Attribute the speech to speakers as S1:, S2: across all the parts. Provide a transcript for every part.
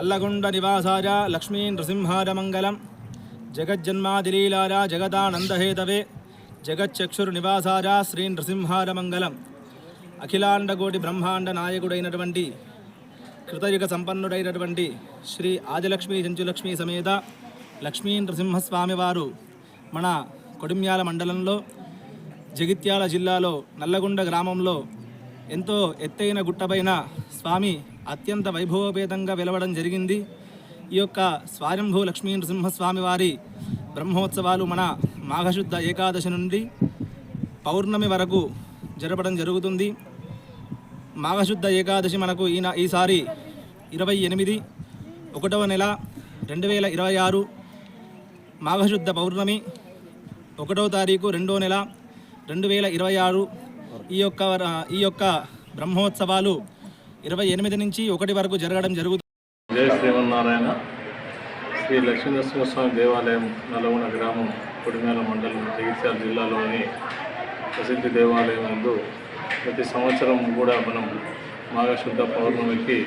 S1: నల్లగొండ నివాసాయ లక్ష్మీ నృసింహార మంగళం జగజ్జన్మాదిలీలార జగదానందహేతవే జగచ్చక్షుర్నివాసాయ శ్రీ నృసింహార మంగళం. అఖిలాండకోటి బ్రహ్మాండ నాయకుడైనటువంటి కృతయుగ సంపన్నుడైనటువంటి శ్రీ ఆదిలక్ష్మీ చెంచులక్ష్మీ సమేత లక్ష్మీ నృసింహస్వామి వారు మన కొడిమ్యాల మండలంలో జగిత్యాల జిల్లాలో నల్లగొండ గ్రామంలో ఎంతో ఎత్తైన గుట్టపైన స్వామి అత్యంత వైభవోపేతంగా వెలవడం జరిగింది. ఈ యొక్క స్వయంభూ లక్ష్మీ నృసింహస్వామి వారి బ్రహ్మోత్సవాలు మన మాఘశుద్ధ ఏకాదశి నుండి పౌర్ణమి వరకు జరపడం జరుగుతుంది. మాఘశుద్ధ ఏకాదశి మనకు ఈసారి 28/1వ నెల 2026, మాఘశుద్ధ పౌర్ణమి 1వ తారీఖు 2వ నెల 2026. ఈ యొక్క బ్రహ్మోత్సవాలు 28 నుంచి 1 వరకు జరగడం జరుగుతుంది.
S2: జయ శ్రీమన్నారాయణ. శ్రీ లక్ష్మీనరసింహస్వామి దేవాలయం నల్లగొండ గ్రామం కొడిమ్యాల మండలం జగిత్యాల జిల్లాలోని ప్రసిద్ధి దేవాలయం ముందు ప్రతి సంవత్సరం కూడా మనం మాఘశుద్ధ పౌర్ణమికి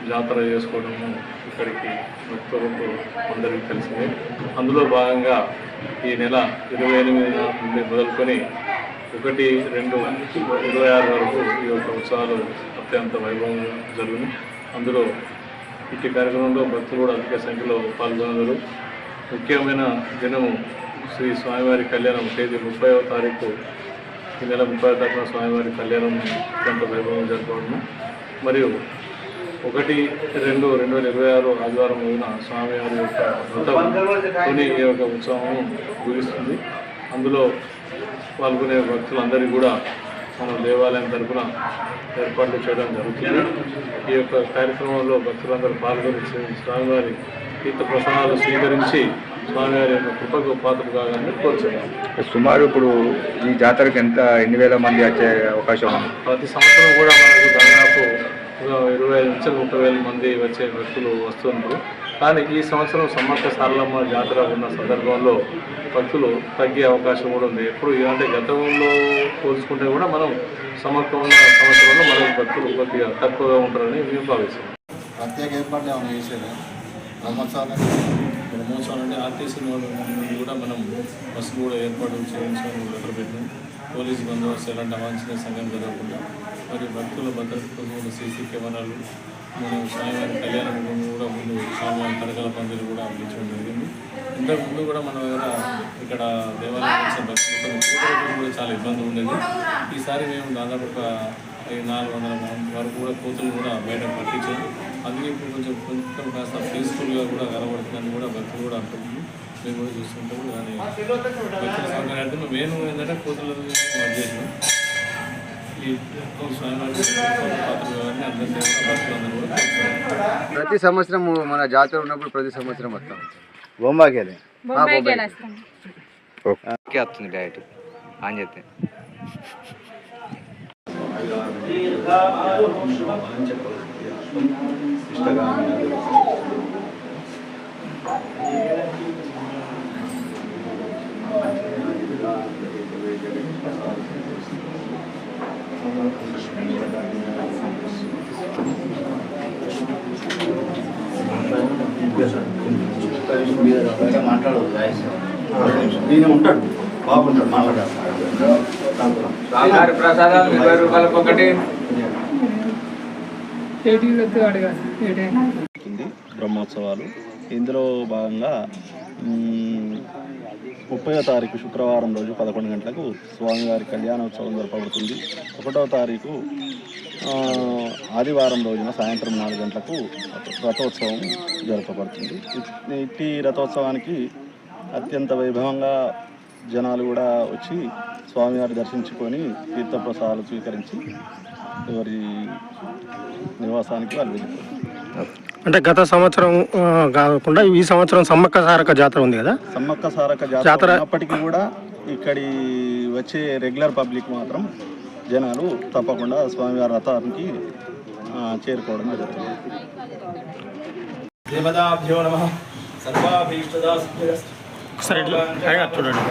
S2: జాతర చేసుకోవడము ఇక్కడికి భక్తులకు అందరికీ తెలిసిందే. అందులో భాగంగా ఈ నెల 28 నుండి మొదలుకొని 1, 2, 26 వరకు ఈ యొక్క ఉత్సవాలు అత్యంత వైభవంగా జరుగును. అందులో ఇట్టి కార్యక్రమంలో భక్తులు కూడా అధిక సంఖ్యలో పాల్గొన్నారు. ముఖ్యమైన దినము శ్రీ స్వామివారి కళ్యాణం తేదీ 30వ తారీఖు, ఈ నెల 30వ తారీఖున స్వామివారి కళ్యాణం అత్యంత వైభవంగా జరుపుకోవడము. మరియు 1, 2, 2026 ఆదివారం రోజున స్వామివారి యొక్క వ్రతం ఈ యొక్క ఉత్సవం ముగిస్తుంది. అందులో పాల్గొనే భక్తులందరికీ కూడా మన దేవాలయం తరఫున ఏర్పాట్లు చేయడం జరుగుతుంది. ఈ యొక్క కార్యక్రమంలో భక్తులందరూ పాల్గొని స్వామివారి తీర్థ ప్రసాదాలు స్వీకరించి స్వామివారి యొక్క కృపకు పాత్రలు కావాలని కోరుచున్నాం.
S3: సుమారు ఇప్పుడు ఈ జాతరకు ఎన్ని వేల మంది వచ్చే అవకాశం ఉంది?
S2: ప్రతి సంవత్సరం కూడా మనకు దాదాపు 25,000 నుంచి 30,000 మంది వచ్చే భక్తులు వస్తున్నారు. కానీ ఈ సంవత్సరం సమ్మక్క సారలమ్మ జాతర ఉన్న సందర్భంలో భక్తులు తగ్గే అవకాశం కూడా ఉంది. ఎప్పుడు అంటే గతంలో పోల్చుకుంటే కూడా మనం సమ్మక్క ఉన్న సంవత్సరంలో మన భక్తులు కొద్దిగా తక్కువగా ఉంటారని మేము భావిస్తున్నాం.
S4: ప్రత్యేక ఏర్పాట్లు ఏమైనా చేసేది
S2: బ్రహ్మోత్సవాలు ఆర్టీసీ నుండి కూడా మనం బస్సులు కూడా ఏర్పాటు చేయించడం లెటర్ పెట్టినాం. పోలీసు బందోబస్తు ఎలాంటి అవాంఛనీయ సంఘం జరగకుండా మరియు భక్తుల భద్రత కోసం సీసీ కెమెరాలు, మనం స్వామివారి కళ్యాణం కూడా ముందు స్వామివారి తరగల పందిరి కూడా అందించడం జరిగింది. ఇంతకుముందు కూడా మన దగ్గర ఇక్కడ దేవాలయం వచ్చిన భక్తులకు కూడా చాలా ఇబ్బంది ఉండేది. ఈసారి మేము దాదాపు ఒక 400 వరకు కూడా కోతులు కూడా బయట పట్టించాము. అందుకే ఇప్పుడు కొంచెం కాస్త పీస్ఫుల్గా కూడా కనబడుతుందని కూడా భక్తులు కూడా అంటుంది. మేము కూడా చూస్తుంటాము. కానీ భక్తుల సౌకర్యార్థం మేము ఏంటంటే కోతులను చేసినాం. ఈ స్వామివారి పాత్రలు అందరినీ భక్తులందరూ కూడా
S3: ప్రతి సంవత్సరం మన జాతర ఉన్నప్పుడు ప్రతి సంవత్సరం వస్తాం.
S5: బొంబాయికి
S3: వస్తుంది డైరెక్ట్ అని చెప్తే
S5: మాట్లాడదు దీని ఉంటాడు బాగుంటాడు మాట్లాడారు.
S3: ప్రసాదాలు 20 రూపాయలకు ఒకటి.
S6: బ్రహ్మోత్సవాలు ఇందులో భాగంగా 30వ తారీఖు శుక్రవారం రోజు 11 గంటలకు స్వామివారి కళ్యాణోత్సవం జరపబడుతుంది. 1వ తారీఖు ఆదివారం రోజున సాయంత్రం 4 గంటలకు రథోత్సవం జరపబడుతుంది. ఇట్టి రథోత్సవానికి అత్యంత వైభవంగా జనాలు కూడా వచ్చి స్వామివారి దర్శించుకొని తీర్థప్రసాదాలు స్వీకరించి ఎవరి నివాసానికి వాళ్ళు వెళ్ళిపోతారు.
S1: అంటే గత సంవత్సరం కాకుండా ఈ సంవత్సరం సమ్మక్క సారక్క జాతర ఉంది కదా.
S6: సమ్మక్క సారక్క జాతర ఉన్నప్పటికీ కూడా ఇక్కడి వచ్చే రెగ్యులర్ పబ్లిక్ మాత్రం జనాలు తప్పకుండా స్వామివారి రథానికి చేరుకోవడం జరుగుతుంది.
S1: దేవతాభ్యో నమః. సర్వాభీష్టదా సిద్ధిరస్తు. చూడండి.